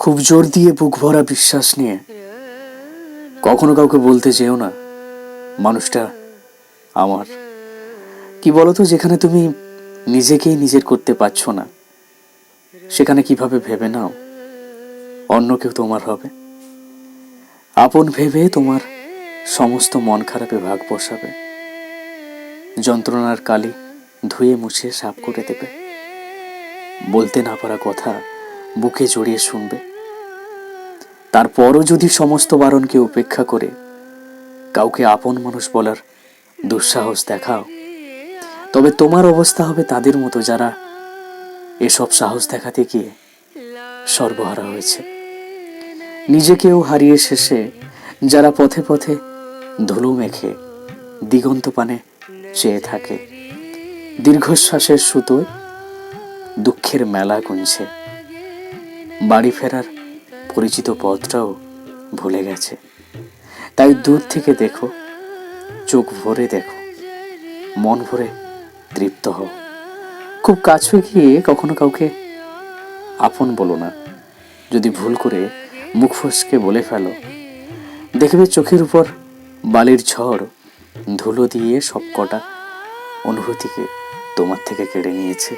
খুব জোর দিয়ে বুক ভরা বিশ্বাস নিয়ে কখনো কাউকে বলতে যেও না মানুষটা আমার। কি বলতো, যেখানে তুমি নিজেকেই নিজের করতে পারছো না সেখানে কিভাবে ভেবে নাও অন্য কেউ তোমার হবে। আপন ভেবে তোমার সমস্ত মন খারাপে ভাগ বসাবে, যন্ত্রণার কালি ধুয়ে মুছে সাফ করে দেবে, বলতে না পারা কথা বুকে জড়িয়ে শুনবে। তারপরও যদি সমস্ত বারণকে উপেক্ষা করে কাউকে আপন মানুষ বলার দুঃসাহস দেখাও, তবে তোমার অবস্থা হবে তাদের মতো যারা এসব সাহস দেখাতে গিয়ে সর্বহারা হয়েছে, নিজেকেও হারিয়ে শেষে যারা পথে পথে ধুলো মেখে দিগন্ত পানে চেয়ে থাকে, দীর্ঘশ্বাসের সুতোয় দুঃখের মেলা গুনছে, বাড়ি ফেরার পরিচিত পথটাও ভুলে গেছে। তাই দূর থেকে দেখো, চোখ ভরে দেখো, মন ভরে তৃপ্ত হও। খুব কাছে গিয়ে কখনো কাউকে আপন বলো না। যদি ভুল করে মুখ ফসকে বলে ফেলো, দেখবে চোখের উপর বালির ঝড় ধুলো দিয়ে সব কটা অনুভূতিকে তোমার থেকে কেড়ে নিয়েছে।